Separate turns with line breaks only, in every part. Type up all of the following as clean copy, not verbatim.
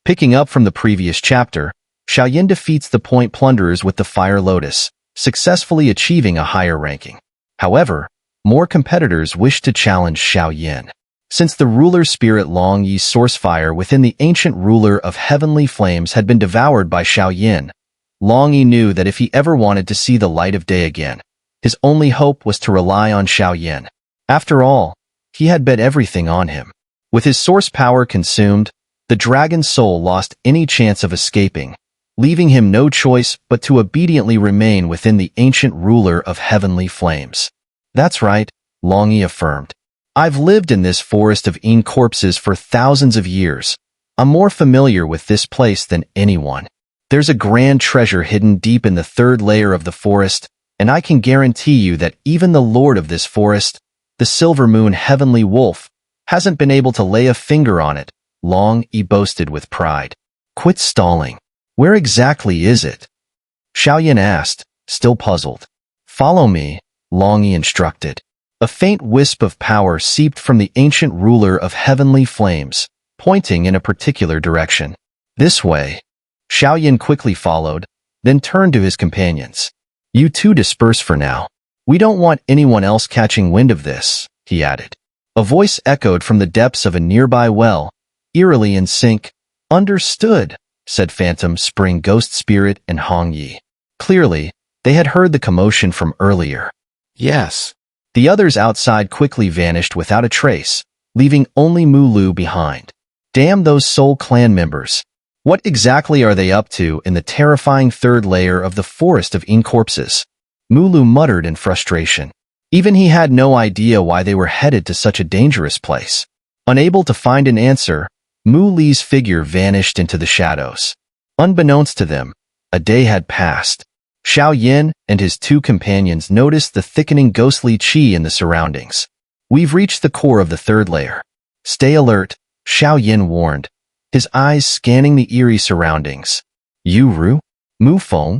Picking up from the previous chapter, Xiao Yan defeats the Point Plunderers with the Fire Lotus, successfully achieving a higher ranking. However, more competitors wished to challenge Xiao Yan. Since the ruler spirit Long Yi's source fire within the ancient ruler of heavenly flames had been devoured by Xiao Yan, Long Yi knew that if he ever wanted to see the light of day again, his only hope was to rely on Xiao Yan. After all, he had bet everything on him. With his source power consumed, the dragon's soul lost any chance of escaping, leaving him no choice but to obediently remain within the ancient ruler of heavenly flames. That's right, Long Yi affirmed. I've lived in this forest of corpses for thousands of years. I'm more familiar with this place than anyone. There's a grand treasure hidden deep in the third layer of the forest, and I can guarantee you that even the lord of this forest, the Silver Moon Heavenly Wolf, hasn't been able to lay a finger on it, Long Yi boasted with pride. Quit stalling. Where exactly is it? Xiao Yan asked, still puzzled. Follow me, Long Yi instructed. A faint wisp of power seeped from the ancient ruler of heavenly flames, pointing in a particular direction. This way. Xiao Yan quickly followed, then turned to his companions. You two disperse for now. We don't want anyone else catching wind of this, he added. A voice echoed from the depths of a nearby well, eerily in sync. Understood, said Phantom Spring Ghost Spirit and Hong Yi. Clearly, they had heard the commotion from earlier. Yes. The others outside quickly vanished without a trace, leaving only Mulu behind. Damn those Soul Clan members. What exactly are they up to in the terrifying third layer of the forest of corpses? Mulu muttered in frustration. Even he had no idea why they were headed to such a dangerous place. Unable to find an answer, Mu Li's figure vanished into the shadows. Unbeknownst to them, a day had passed. Xiao Yan and his two companions noticed the thickening ghostly qi in the surroundings. We've reached the core of the third layer. Stay alert, Xiao Yan warned, his eyes scanning the eerie surroundings. Yu Ru? Mu Feng?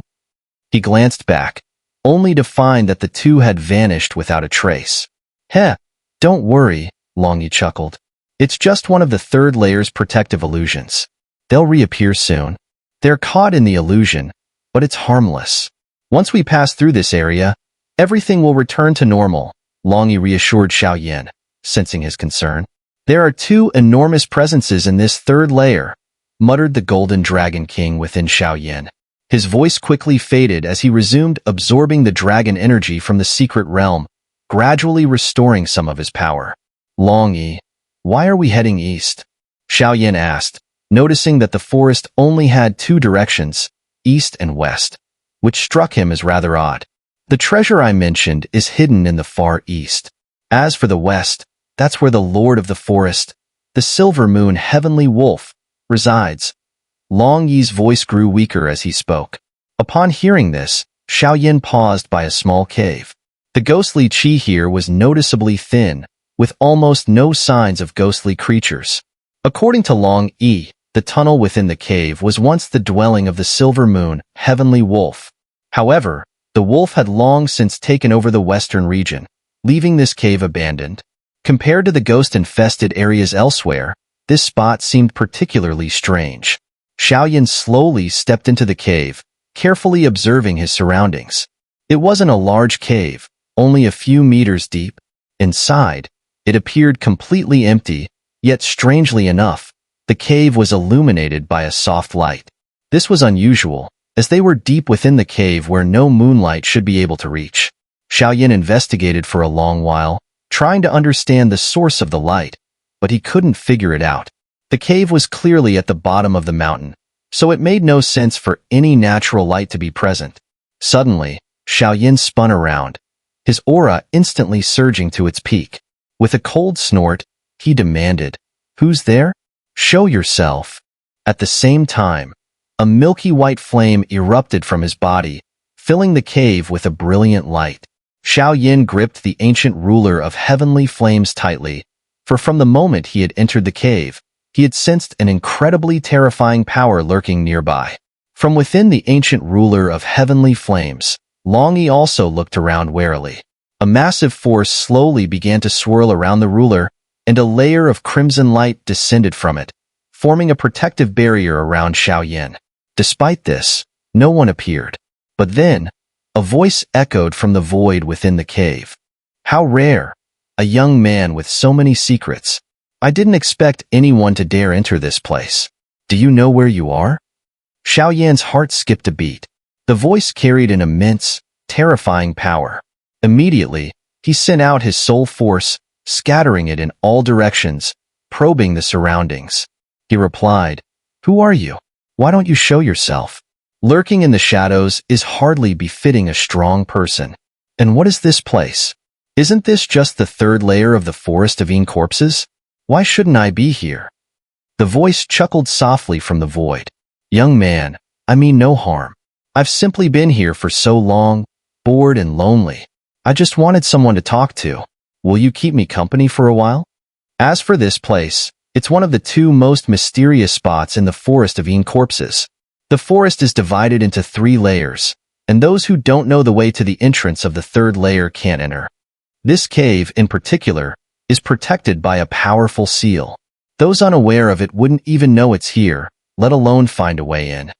He glanced back, only to find that the two had vanished without a trace. Heh, don't worry, Long Yi chuckled. It's just one of the third layer's protective illusions. They'll reappear soon. They're caught in the illusion, but it's harmless. Once we pass through this area, everything will return to normal, Long Yi reassured Xiao Yan, sensing his concern. There are two enormous presences in this third layer, muttered the Golden Dragon King within Xiao Yan. His voice quickly faded as he resumed absorbing the dragon energy from the secret realm, gradually restoring some of his power. Long Yi, why are we heading east? Xiao Yan asked, noticing that the forest only had two directions, east and west, which struck him as rather odd. The treasure I mentioned is hidden in the far east. As for the west, that's where the Lord of the Forest, the Silver Moon Heavenly Wolf, resides. Long Yi's voice grew weaker as he spoke. Upon hearing this, Xiao Yan paused by a small cave. The ghostly qi here was noticeably thin, with almost no signs of ghostly creatures. According to Long Yi, the tunnel within the cave was once the dwelling of the Silver Moon Heavenly Wolf. However, the wolf had long since taken over the western region, leaving this cave abandoned. Compared to the ghost-infested areas elsewhere, this spot seemed particularly strange. Xiao Yan slowly stepped into the cave, carefully observing his surroundings. It wasn't a large cave, only a few meters deep. Inside, it appeared completely empty, yet strangely enough, the cave was illuminated by a soft light. This was unusual, as they were deep within the cave where no moonlight should be able to reach. Xiao Yan investigated for a long while, trying to understand the source of the light, but he couldn't figure it out. The cave was clearly at the bottom of the mountain, so it made no sense for any natural light to be present. Suddenly, Xiao Yan spun around, his aura instantly surging to its peak. With a cold snort, he demanded, "Who's there? Show yourself." At the same time, a milky white flame erupted from his body, filling the cave with a brilliant light. Xiao Yan gripped the ancient ruler of heavenly flames tightly, for from the moment he had entered the cave, he had sensed an incredibly terrifying power lurking nearby. From within the ancient ruler of heavenly flames, Long Yi also looked around warily. A massive force slowly began to swirl around the ruler, and a layer of crimson light descended from it, forming a protective barrier around Xiao Yan. Despite this, no one appeared. But then, a voice echoed from the void within the cave. How rare! A young man with so many secrets. I didn't expect anyone to dare enter this place. Do you know where you are? Xiao Yan's heart skipped a beat. The voice carried an immense, terrifying power. Immediately, he sent out his soul force, scattering it in all directions, probing the surroundings. He replied, "Who are you? Why don't you show yourself? Lurking in the shadows is hardly befitting a strong person. And what is this place? Isn't this just the third layer of the forest of corpses? Why shouldn't I be here?" The voice chuckled softly from the void. "Young man, I mean no harm. I've simply been here for so long, bored and lonely. I just wanted someone to talk to. Will you keep me company for a while? As for this place, it's one of the two most mysterious spots in the forest of corpses. The forest is divided into 3 layers, and those who don't know the way to the entrance of the 3rd layer can't enter. This cave, in particular, is protected by a powerful seal. Those unaware of it wouldn't even know it's here, let alone find a way in.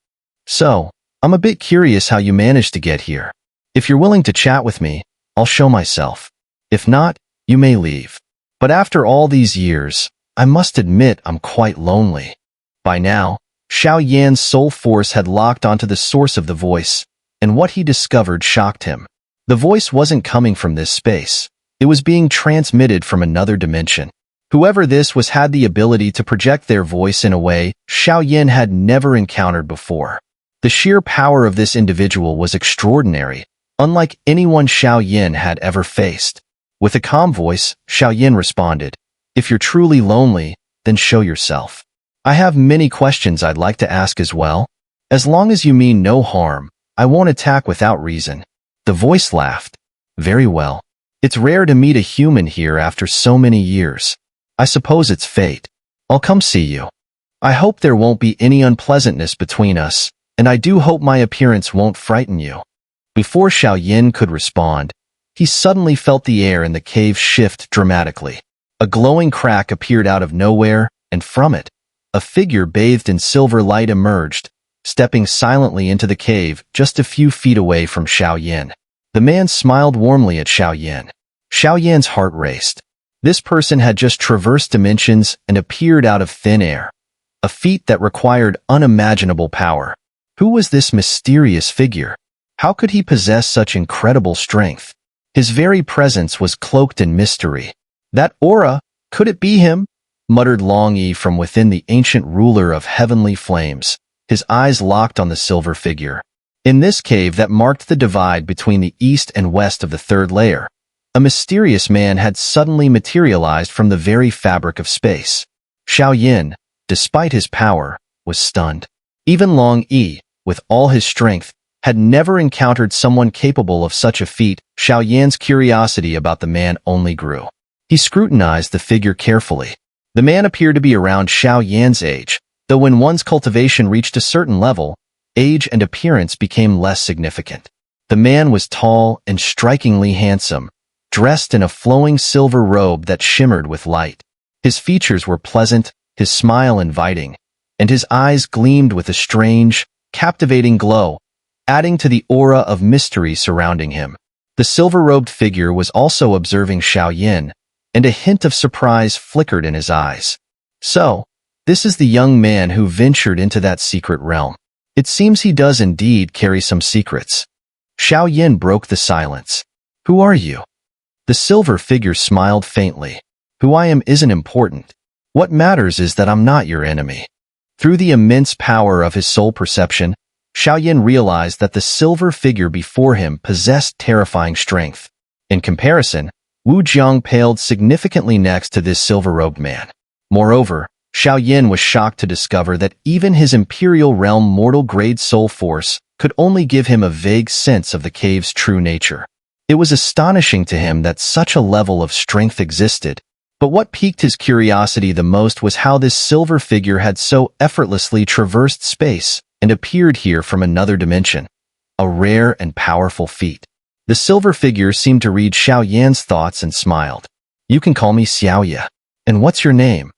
So, I'm a bit curious how you managed to get here. If you're willing to chat with me, I'll show myself. If not, you may leave. But after all these years, I must admit I'm quite lonely." By now, Xiao Yan's soul force had locked onto the source of the voice, and what he discovered shocked him. The voice wasn't coming from this space. It was being transmitted from another dimension. Whoever this was had the ability to project their voice in a way Xiao Yan had never encountered before. The sheer power of this individual was extraordinary, unlike anyone Xiao Yan had ever faced. With a calm voice, Xiao Yan responded, "If you're truly lonely, then show yourself. I have many questions I'd like to ask as well. As long as you mean no harm, I won't attack without reason." The voice laughed. "Very well. It's rare to meet a human here after so many years. I suppose it's fate. I'll come see you. I hope there won't be any unpleasantness between us, and I do hope my appearance won't frighten you." Before Xiao Yan could respond, he suddenly felt the air in the cave shift dramatically. A glowing crack appeared out of nowhere, and from it, a figure bathed in silver light emerged, stepping silently into the cave just a few feet away from Xiao Yan. The man smiled warmly at Xiao Yan. Xiao Yan's heart raced. This person had just traversed dimensions and appeared out of thin air, a feat that required unimaginable power. Who was this mysterious figure? How could he possess such incredible strength? His very presence was cloaked in mystery. "That aura, could it be him?" muttered Long Yi from within the ancient ruler of heavenly flames, his eyes locked on the silver figure. In this cave that marked the divide between the east and west of the 3rd layer, a mysterious man had suddenly materialized from the very fabric of space. Xiao Yan, despite his power, was stunned. Even Long Yi, with all his strength, had never encountered someone capable of such a feat. Xiao Yan's curiosity about the man only grew. He scrutinized the figure carefully. The man appeared to be around Xiao Yan's age, though when one's cultivation reached a certain level, age and appearance became less significant. The man was tall and strikingly handsome, dressed in a flowing silver robe that shimmered with light. His features were pleasant, his smile inviting, and his eyes gleamed with a strange, captivating glow, adding to the aura of mystery surrounding him. The silver-robed figure was also observing Xiao Yan, and a hint of surprise flickered in his eyes. "So, this is the young man who ventured into that secret realm. It seems he does indeed carry some secrets." Xiao Yan broke the silence. "Who are you?" The silver figure smiled faintly. "Who I am isn't important. What matters is that I'm not your enemy." Through the immense power of his soul perception, Xiao Yan realized that the silver figure before him possessed terrifying strength. In comparison, Wu Jiang paled significantly next to this silver-robed man. Moreover, Xiao Yan was shocked to discover that even his Imperial Realm mortal-grade soul force could only give him a vague sense of the cave's true nature. It was astonishing to him that such a level of strength existed, but what piqued his curiosity the most was how this silver figure had so effortlessly traversed space and appeared here from another dimension. A rare and powerful feat. The silver figure seemed to read Xiao Yan's thoughts and smiled. "You can call me Xiaoyue. And what's your name?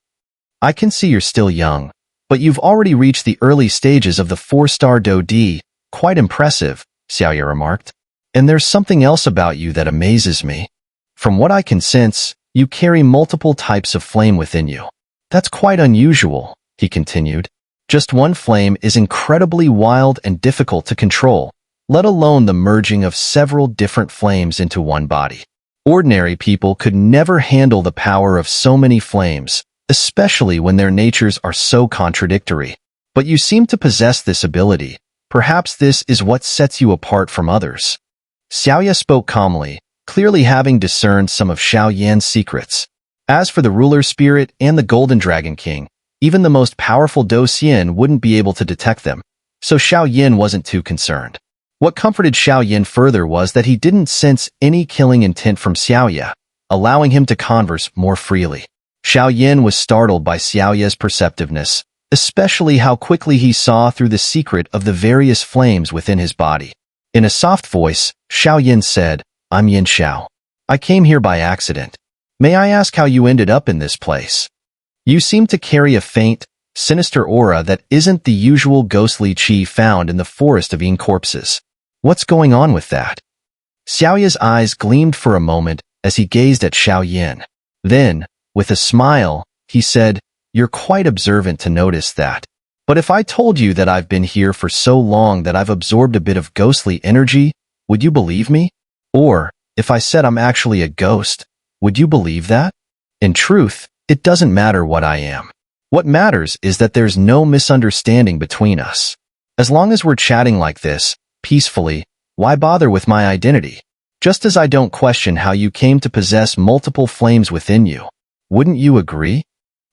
I can see you're still young. But you've already reached the early stages of the 4-star Do D. Quite impressive, Xiaoyue remarked. And there's something else about you that amazes me. From what I can sense, you carry multiple types of flame within you. That's quite unusual, he continued. Just one flame is incredibly wild and difficult to control, let alone the merging of several different flames into one body. Ordinary people could never handle the power of so many flames, especially when their natures are so contradictory. But you seem to possess this ability. Perhaps this is what sets you apart from others. Xiaoyue spoke calmly, clearly having discerned some of Xiao Yan's secrets. As for the ruler spirit and the Golden Dragon King, even the most powerful Do Xian wouldn't be able to detect them, so Xiao Yan wasn't too concerned. What comforted Xiao Yan further was that he didn't sense any killing intent from Xiaoyue, allowing him to converse more freely. Xiao Yan was startled by Xiaoyue's perceptiveness, especially how quickly he saw through the secret of the various flames within his body. In a soft voice, Xiao Yan said, "I'm Yin Xiao. I came here by accident. May I ask how you ended up in this place? You seem to carry a faint, sinister aura that isn't the usual ghostly qi found in the forest of corpses. What's going on with that?" Xiaoyue's eyes gleamed for a moment as he gazed at Xiao Yan. Then, with a smile, he said, "You're quite observant to notice that. But if I told you that I've been here for so long that I've absorbed a bit of ghostly energy, would you believe me? Or, if I said I'm actually a ghost, would you believe that? In truth, it doesn't matter what I am. What matters is that there's no misunderstanding between us. As long as we're chatting like this, peacefully, why bother with my identity? Just as I don't question how you came to possess multiple flames within you. Wouldn't you agree?"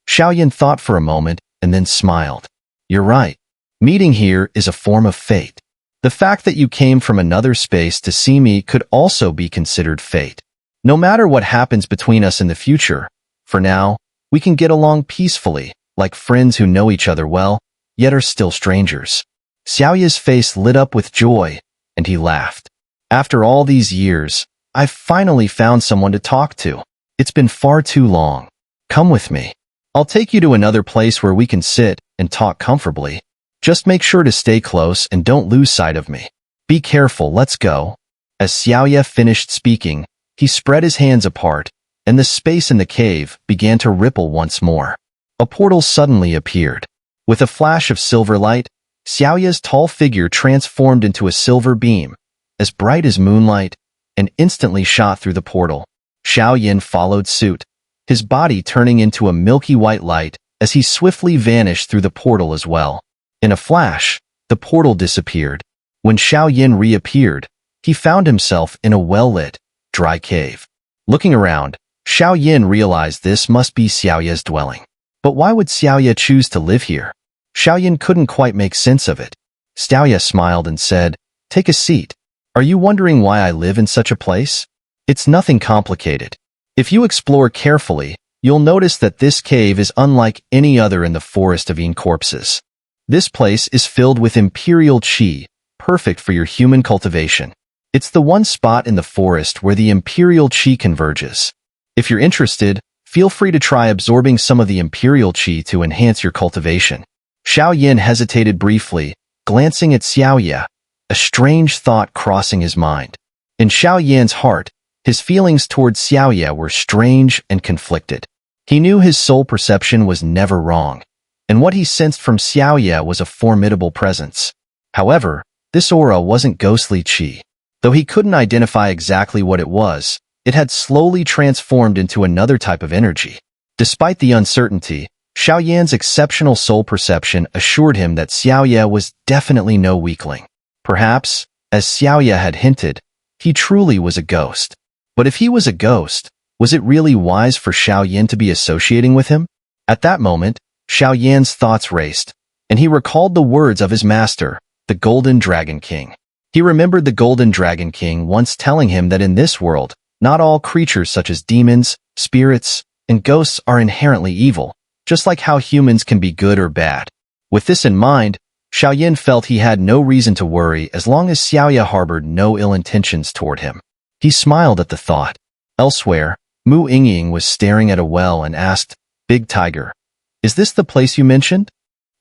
Xiao Yan thought for a moment and then smiled. "You're right. Meeting here is a form of fate. The fact that you came from another space to see me could also be considered fate. No matter what happens between us in the future, for now, we can get along peacefully, like friends who know each other well, yet are still strangers." Xiaoyue's face lit up with joy, and he laughed. "After all these years, I've finally found someone to talk to. It's been far too long. Come with me. I'll take you to another place where we can sit and talk comfortably. Just make sure to stay close and don't lose sight of me. Be careful, let's go." As Xiaoyue finished speaking, he spread his hands apart, and the space in the cave began to ripple once more. A portal suddenly appeared. With a flash of silver light, Xiaoyue's tall figure transformed into a silver beam, as bright as moonlight, and instantly shot through the portal. Xiao Yan followed suit, his body turning into a milky white light as he swiftly vanished through the portal as well. In a flash, the portal disappeared. When Xiao Yan reappeared, he found himself in a well-lit, dry cave. Looking around, Xiao Yan realized this must be Xiaoyue's dwelling. But why would Xiaoyue choose to live here? Xiao Yan couldn't quite make sense of it. Xiaoyue smiled and said, "Take a seat. Are you wondering why I live in such a place? It's nothing complicated. If you explore carefully, you'll notice that this cave is unlike any other in the forest of corpses. This place is filled with Imperial Qi, perfect for your human cultivation. It's the one spot in the forest where the Imperial Qi converges. If you're interested, feel free to try absorbing some of the Imperial Qi to enhance your cultivation." Xiao Yan hesitated briefly, glancing at Xiaoyue, a strange thought crossing his mind. In Xiao Yan's heart, his feelings towards Xiaoyue were strange and conflicted. He knew his soul perception was never wrong, and what he sensed from Xiaoyue was a formidable presence. However, this aura wasn't ghostly qi. Though he couldn't identify exactly what it was, it had slowly transformed into another type of energy. Despite the uncertainty, Xiao Yan's exceptional soul perception assured him that Xiaoyue was definitely no weakling. Perhaps, as Xiaoyue had hinted, he truly was a ghost. But if he was a ghost, was it really wise for Xiao Yan to be associating with him? At that moment, Xiao Yan's thoughts raced, and he recalled the words of his master, the Golden Dragon King. He remembered the Golden Dragon King once telling him that in this world, not all creatures such as demons, spirits, and ghosts are inherently evil, just like how humans can be good or bad. With this in mind, Xiao Yan felt he had no reason to worry as long as Xiaoyue harbored no ill intentions toward him. He smiled at the thought. Elsewhere, Mu Yingying was staring at a well and asked, "Big Tiger, is this the place you mentioned?"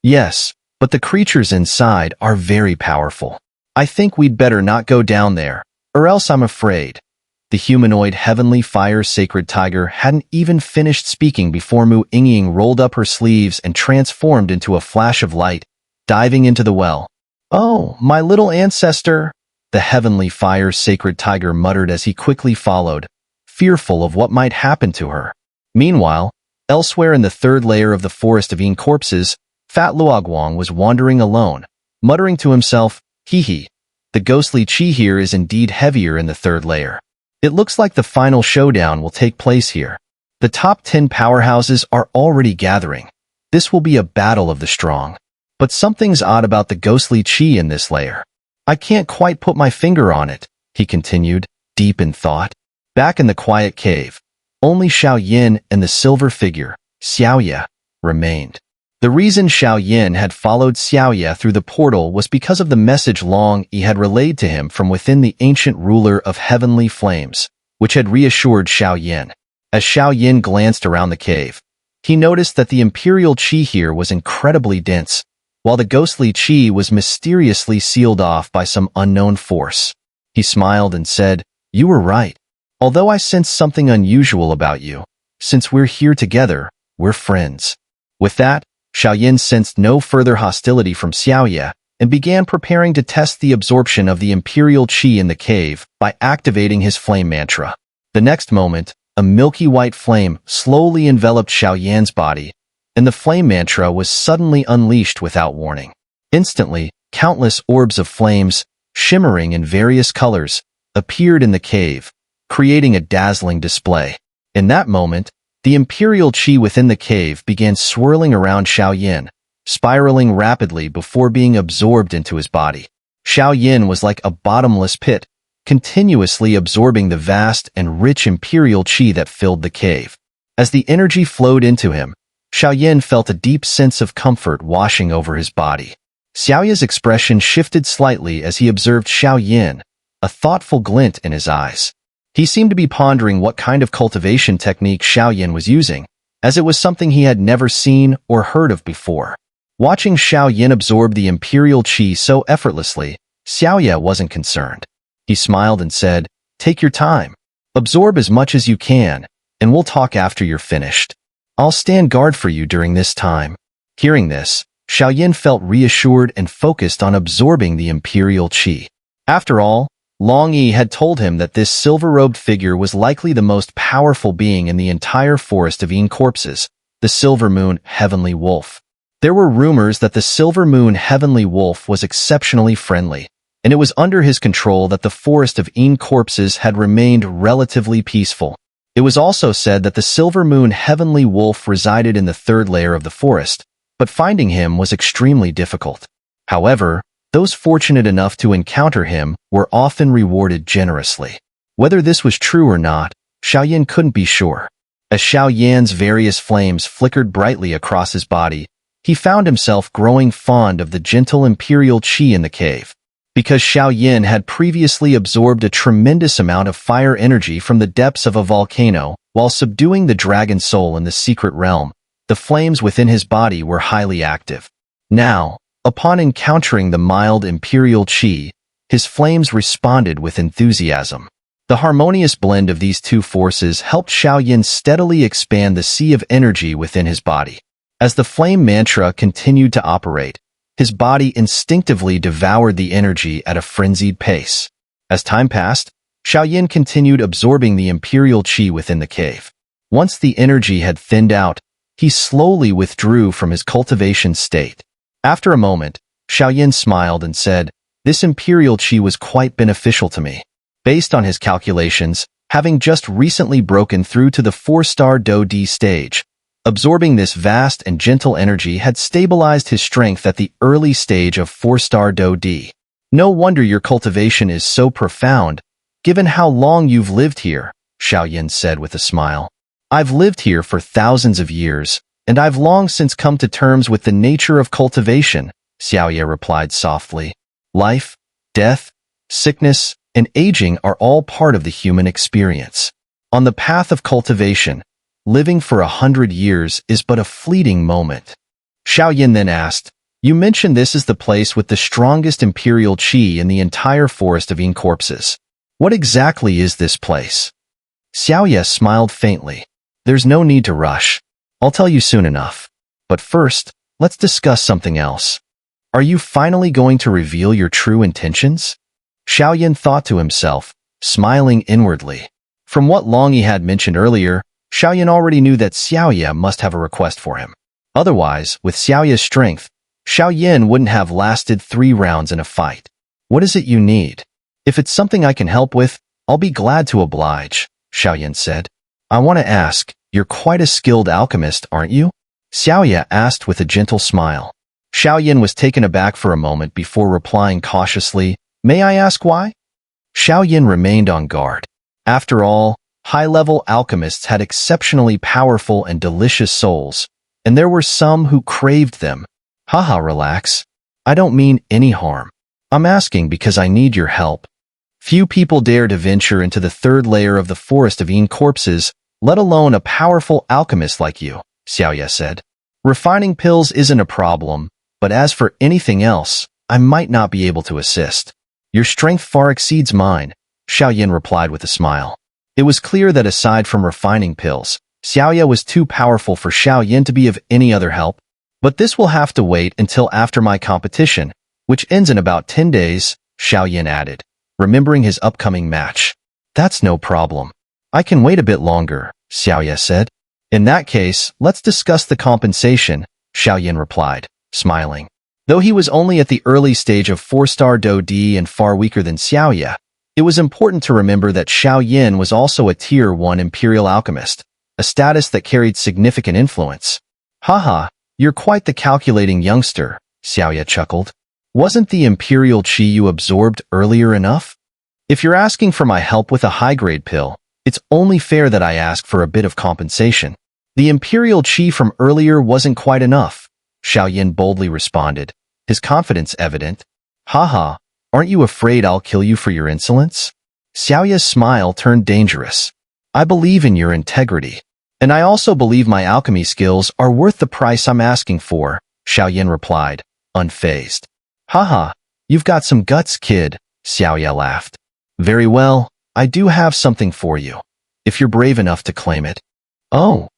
Yes, but the creatures inside are very powerful. I think we'd better not go down there, or else I'm afraid. The humanoid heavenly fire sacred tiger hadn't even finished speaking before Mu Yingying rolled up her sleeves and transformed into a flash of light, diving into the well. "Oh, my little ancestor," the heavenly fire sacred tiger muttered as he quickly followed, fearful of what might happen to her. Meanwhile, elsewhere in the third layer of the forest of corpses, Fat Luoguang was wandering alone, muttering to himself, "Hee hee, the ghostly Qi here is indeed heavier in the third layer. It looks like the final showdown will take place here. The top 10 powerhouses are already gathering. This will be a battle of the strong. But something's odd about the ghostly Qi in this layer. I can't quite put my finger on it," he continued, deep in thought. Back in the quiet cave, only Xiao Yan and the silver figure, Xiaoyue, remained. The reason Xiao Yan had followed Xiaoyue through the portal was because of the message Long Yi had relayed to him from within the ancient ruler of heavenly flames, which had reassured Xiao Yan. As Xiao Yan glanced around the cave, he noticed that the Imperial Qi here was incredibly dense, while the ghostly Qi was mysteriously sealed off by some unknown force. He smiled and said, "You were right. Although I sense something unusual about you, since we're here together, we're friends." With that, Xiao Yan sensed no further hostility from Xiaoyue and began preparing to test the absorption of the Imperial Qi in the cave by activating his flame mantra. The next moment, a milky white flame slowly enveloped Xiao Yan's body, and the flame mantra was suddenly unleashed without warning. Instantly, countless orbs of flames, shimmering in various colors, appeared in the cave, creating a dazzling display. In that moment, the Imperial Qi within the cave began swirling around Xiao Yan, spiraling rapidly before being absorbed into his body. Xiao Yan was like a bottomless pit, continuously absorbing the vast and rich Imperial Qi that filled the cave. As the energy flowed into him, Xiao Yan felt a deep sense of comfort washing over his body. Xiaoyue's expression shifted slightly as he observed Xiao Yan, a thoughtful glint in his eyes. He seemed to be pondering what kind of cultivation technique Xiao Yan was using, as it was something he had never seen or heard of before. Watching Xiao Yan absorb the Imperial Qi so effortlessly, Xiaoyue wasn't concerned. He smiled and said, "Take your time. Absorb as much as you can, and we'll talk after you're finished. I'll stand guard for you during this time." Hearing this, Xiao Yan felt reassured and focused on absorbing the Imperial Qi. After all, Long Yi had told him that this silver-robed figure was likely the most powerful being in the entire forest of corpses, the Silver Moon Heavenly Wolf. There were rumors that the Silver Moon Heavenly Wolf was exceptionally friendly, and it was under his control that the forest of corpses had remained relatively peaceful. It was also said that the Silver Moon Heavenly Wolf resided in the third layer of the forest, but finding him was extremely difficult. However, those fortunate enough to encounter him were often rewarded generously. Whether this was true or not, Xiao Yan couldn't be sure. As Xiao Yan's various flames flickered brightly across his body, he found himself growing fond of the gentle Imperial Qi in the cave. Because Xiao Yan had previously absorbed a tremendous amount of fire energy from the depths of a volcano while subduing the dragon soul in the secret realm, the flames within his body were highly active. Now, upon encountering the mild Imperial Qi, his flames responded with enthusiasm. The harmonious blend of these two forces helped Xiao Yan steadily expand the sea of energy within his body. As the flame mantra continued to operate, his body instinctively devoured the energy at a frenzied pace. As time passed, Xiao Yan continued absorbing the Imperial Qi within the cave. Once the energy had thinned out, he slowly withdrew from his cultivation state. After a moment, Xiao Yan smiled and said, "This Imperial Qi was quite beneficial to me." Based on his calculations, having just recently broken through to the 4-star Do D stage, absorbing this vast and gentle energy had stabilized his strength at the early stage of 4-star Do D. "No wonder your cultivation is so profound, given how long you've lived here," Xiao Yan said with a smile. "I've lived here for thousands of years, and I've long since come to terms with the nature of cultivation," Xiaoyue replied softly. "Life, death, sickness, and aging are all part of the human experience. On the path of cultivation, living for 100 years is but a fleeting moment." Xiao Yan then asked, You mentioned this is the place with the strongest Imperial Qi in the entire forest of EngSubs. What exactly is this place? Xiaoyue smiled faintly. There's no need to rush. I'll tell you soon enough. But first, let's discuss something else. Are you finally going to reveal your true intentions? Xiao Yan thought to himself, smiling inwardly. From what Long Yi had mentioned earlier, Xiao Yan already knew that Xiaoyue must have a request for him. Otherwise, with Xiaoyue's strength, Xiao Yan wouldn't have lasted 3 rounds in a fight. What is it you need? If it's something I can help with, I'll be glad to oblige, Xiao Yan said. I want to ask, you're quite a skilled alchemist, aren't you? Xiaoyue asked with a gentle smile. Xiao Yan was taken aback for a moment before replying cautiously, May I ask why? Xiao Yan remained on guard. After all, high-level alchemists had exceptionally powerful and delicious souls, and there were some who craved them. Haha, relax. I don't mean any harm. I'm asking because I need your help. Few people dare to venture into the 3rd layer of the forest of EngSubs, let alone a powerful alchemist like you, Xiaoyue said. Refining pills isn't a problem, but as for anything else, I might not be able to assist. Your strength far exceeds mine, Xiao Yan replied with a smile. It was clear that aside from refining pills, Xiaoyue was too powerful for Xiao Yan to be of any other help. But this will have to wait until after my competition, which ends in about 10 days, Xiao Yan added, remembering his upcoming match. That's no problem. I can wait a bit longer, Xiaoyue said. In that case, let's discuss the compensation, Xiao Yan replied, smiling. Though he was only at the early stage of 4-star Do D and far weaker than Xiaoyue, it was important to remember that Xiao Yan was also a Tier 1 Imperial Alchemist, a status that carried significant influence. Haha, you're quite the calculating youngster, Xiaoyue chuckled. Wasn't the Imperial Qi you absorbed earlier enough? If you're asking for my help with a high-grade pill, it's only fair that I ask for a bit of compensation. The Imperial Qi from earlier wasn't quite enough, Xiao Yan boldly responded, his confidence evident. Haha, aren't you afraid I'll kill you for your insolence? Xiaoyue's smile turned dangerous. I believe in your integrity. And I also believe my alchemy skills are worth the price I'm asking for, Xiao Yan replied, unfazed. Haha, you've got some guts, kid, Xiaoyue laughed. Very well, I do have something for you, if you're brave enough to claim it. Oh.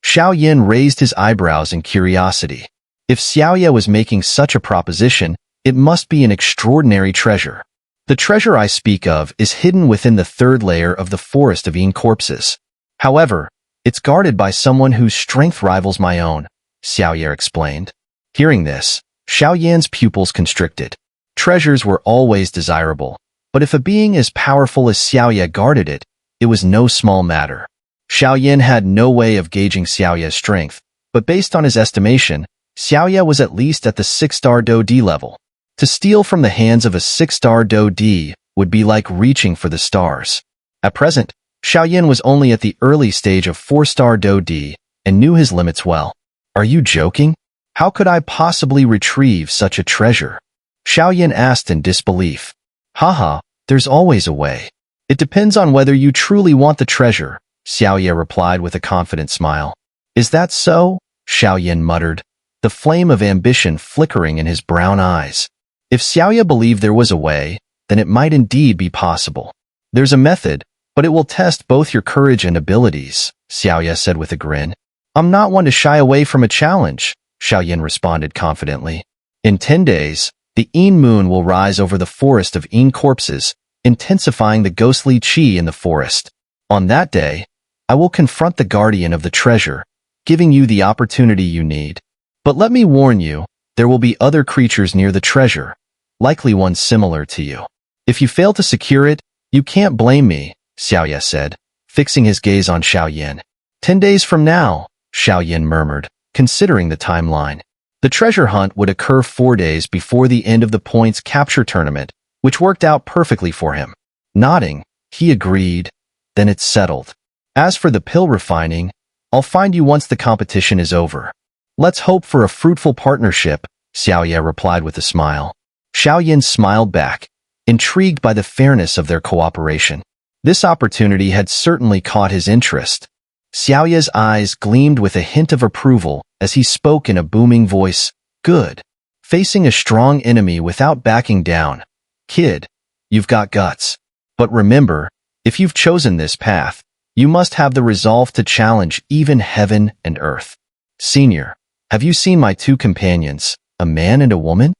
Xiao Yan raised his eyebrows in curiosity. If Xiaoyue was making such a proposition, it must be an extraordinary treasure. The treasure I speak of is hidden within the 3rd layer of the forest of EngSubs. However, it's guarded by someone whose strength rivals my own, Xiaoyue explained. Hearing this, Xiao Yan's pupils constricted. Treasures were always desirable, but if a being as powerful as Xiaoyue guarded it, it was no small matter. Xiao Yan had no way of gauging Xiaoyue's strength, but based on his estimation, Xiaoyue was at least at the 6-star Do D level. To steal from the hands of a 6-star Do D would be like reaching for the stars. At present, Xiao Yan was only at the early stage of 4-star Do D and knew his limits well. Are you joking? How could I possibly retrieve such a treasure? Xiao Yan asked in disbelief. Haha, there's always a way. It depends on whether you truly want the treasure, Xiaoyue replied with a confident smile. Is that so? Xiao Yan muttered, the flame of ambition flickering in his brown eyes. If Xiaoyue believed there was a way, then it might indeed be possible. There's a method, but it will test both your courage and abilities, Xiaoyue said with a grin. I'm not one to shy away from a challenge, Xiao Yan responded confidently. In 10 days, the moon will rise over the forest of EngSubs, intensifying the ghostly qi in the forest. On that day, I will confront the guardian of the treasure, giving you the opportunity you need. But let me warn you, there will be other creatures near the treasure, likely ones similar to you. If you fail to secure it, you can't blame me, Xiaoyue said, fixing his gaze on Xiao Yan. 10 days from now, Xiao Yan murmured, considering the timeline. The treasure hunt would occur 4 days before the end of the points capture tournament, which worked out perfectly for him. Nodding, he agreed. Then it's settled. As for the pill refining, I'll find you once the competition is over. Let's hope for a fruitful partnership, Xiaoyue replied with a smile. Xiao Yan smiled back, intrigued by the fairness of their cooperation. This opportunity had certainly caught his interest. Xiaoyue's eyes gleamed with a hint of approval as he spoke in a booming voice. Good. facing a strong enemy without backing down. Kid, you've got guts. But remember, if you've chosen this path, you must have the resolve to challenge even heaven and earth. Senior, have you seen my two companions, a man and a woman?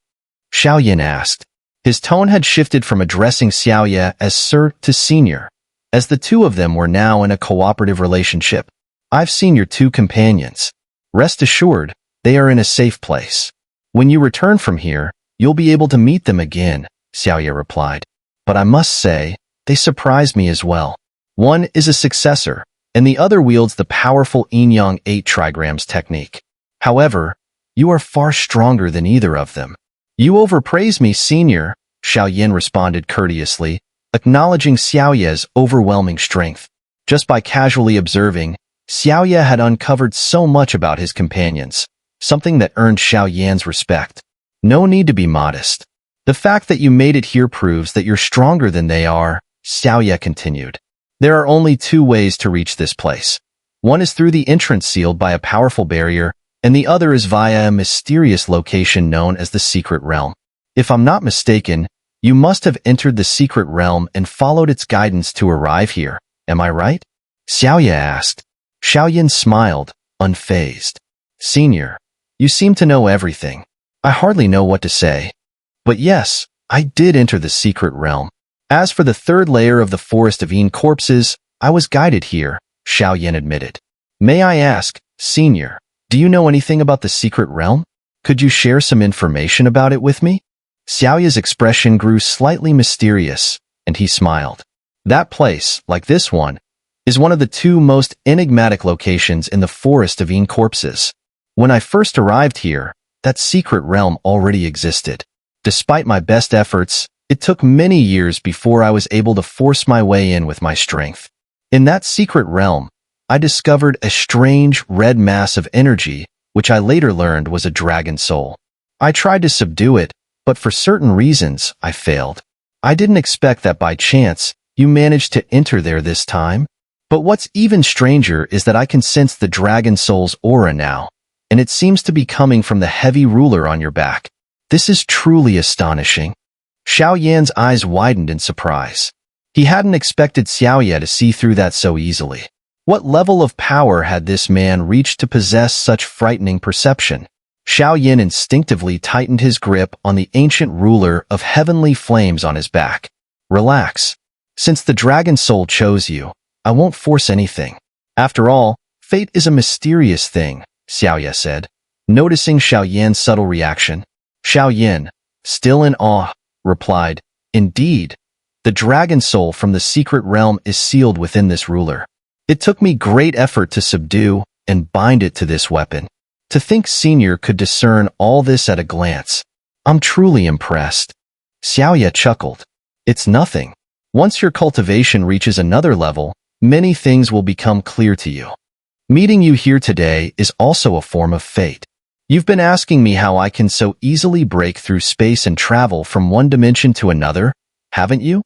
Xiao Yan asked. His tone had shifted from addressing Xiaoyue as Sir to Senior, as the two of them were now in a cooperative relationship. I've seen your two companions. Rest assured, they are in a safe place. When you return from here, you'll be able to meet them again, Xiaoyue replied. But I must say, they surprised me as well. One is a successor, and the other wields the powerful Yin-Yang 8 trigrams technique. However, you are far stronger than either of them. You overpraise me, Senior, Xiao Yan responded courteously, acknowledging Xiaoyue's overwhelming strength. Just by casually observing, Xiaoyue had uncovered so much about his companions, something that earned Xiao Yan's respect. No need to be modest. The fact that you made it here proves that you're stronger than they are, Xiaoyue continued. There are only two ways to reach this place. One is through the entrance sealed by a powerful barrier, and the other is via a mysterious location known as the Secret Realm. If I'm not mistaken, you must have entered the Secret Realm and followed its guidance to arrive here. Am I right? Xiaoyue asked. Xiao Yan smiled, unfazed. Senior, you seem to know everything. I hardly know what to say. But yes, I did enter the Secret Realm. As for the third layer of the Forest of Yin corpses, I was guided here, Xiao Yan admitted. May I ask, Senior, do you know anything about the Secret Realm? Could you share some information about it with me? Xiaoyue's expression grew slightly mysterious, and he smiled. That place, like this one, is one of the two most enigmatic locations in the Forest of Yin corpses. When I first arrived here, that secret realm already existed. Despite my best efforts, it took many years before I was able to force my way in with my strength. In that secret realm, I discovered a strange red mass of energy, which I later learned was a dragon soul. I tried to subdue it, but for certain reasons, I failed. I didn't expect that by chance, you managed to enter there this time. But what's even stranger is that I can sense the dragon soul's aura now, and it seems to be coming from the heavy ruler on your back. This is truly astonishing. Xiao Yan's eyes widened in surprise. He hadn't expected Xiaoyue to see through that so easily. What level of power had this man reached to possess such frightening perception? Xiao Yan instinctively tightened his grip on the ancient ruler of heavenly flames on his back. Relax. Since the dragon soul chose you, I won't force anything. After all, fate is a mysterious thing, Xiaoyue said, noticing Xiao Yan's subtle reaction. Xiao Yan, still in awe, replied, Indeed, the dragon soul from the secret realm is sealed within this ruler. It took me great effort to subdue and bind it to this weapon. To think Senior could discern all this at a glance. I'm truly impressed. Xiaoyue chuckled. It's nothing. Once your cultivation reaches another level, many things will become clear to you. Meeting you here today is also a form of fate. You've been asking me how I can so easily break through space and travel from one dimension to another, haven't you?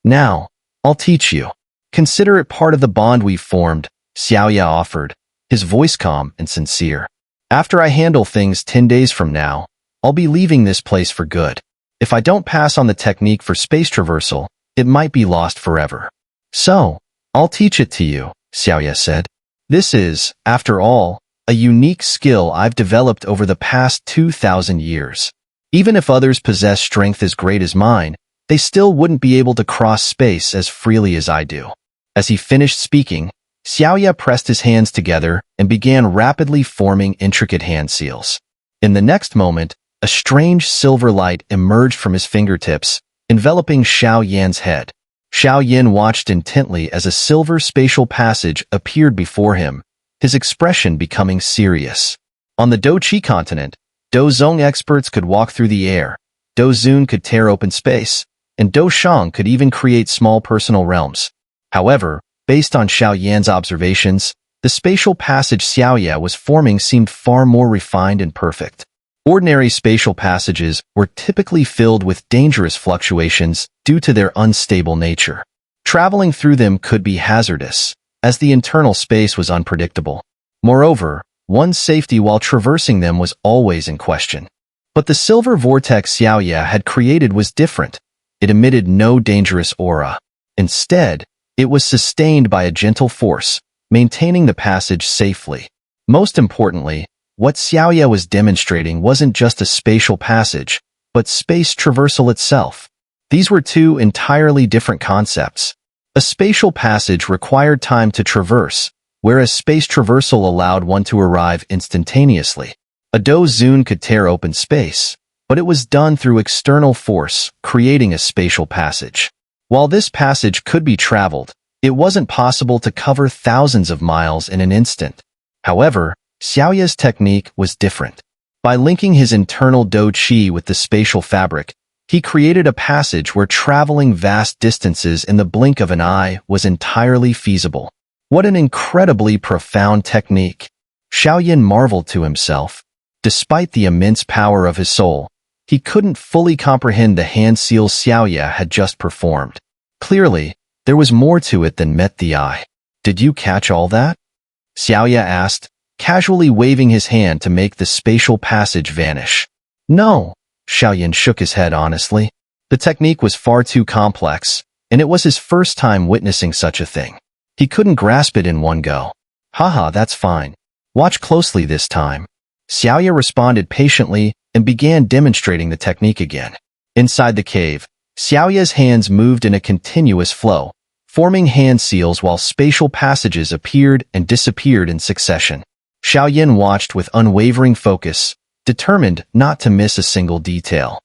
Now, I'll teach you. Consider it part of the bond we've formed, Xiaoyue offered, his voice calm and sincere. After I handle things 10 days from now, I'll be leaving this place for good. If I don't pass on the technique for space traversal, it might be lost forever. So, I'll teach it to you, Xiaoyue said. This is, after all, a unique skill I've developed over the past 2,000 years. Even if others possess strength as great as mine, they still wouldn't be able to cross space as freely as I do. As he finished speaking, Xiaoyue pressed his hands together and began rapidly forming intricate hand seals. In the next moment, a strange silver light emerged from his fingertips, enveloping Xiao Yan's head. Xiao Yan watched intently as a silver spatial passage appeared before him, his expression becoming serious. On the Do Qi continent, Do Zong experts could walk through the air, Do Zun could tear open space, and Do Shang could even create small personal realms. However, based on Xiao Yan's observations, the spatial passage Xiaoyue was forming seemed far more refined and perfect. Ordinary spatial passages were typically filled with dangerous fluctuations due to their unstable nature. Traveling through them could be hazardous, as the internal space was unpredictable. Moreover, one's safety while traversing them was always in question. But the silver vortex Xiaoyue had created was different. It emitted no dangerous aura. Instead, it was sustained by a gentle force, maintaining the passage safely. Most importantly, what Xiaoyue was demonstrating wasn't just a spatial passage, but space traversal itself. These were two entirely different concepts. A spatial passage required time to traverse, whereas space traversal allowed one to arrive instantaneously. A Dozun could tear open space, but it was done through external force, creating a spatial passage. While this passage could be traveled, it wasn't possible to cover thousands of miles in an instant. However, Xiaoyue's technique was different. By linking his internal Do Qi with the spatial fabric, he created a passage where traveling vast distances in the blink of an eye was entirely feasible. What an incredibly profound technique! Xiao Yan marveled to himself. Despite the immense power of his soul, he couldn't fully comprehend the hand seals Xiaoyue had just performed. Clearly, there was more to it than met the eye. Did you catch all that? Xiaoyue asked, casually waving his hand to make the spatial passage vanish. No, Xiao Yan shook his head honestly. The technique was far too complex, and it was his first time witnessing such a thing. He couldn't grasp it in one go. Haha, that's fine. Watch closely this time. Xiaoyue responded patiently and began demonstrating the technique again. Inside the cave, Xiaoyue's hands moved in a continuous flow, forming hand seals while spatial passages appeared and disappeared in succession. Xiao Yan watched with unwavering focus, determined not to miss a single detail.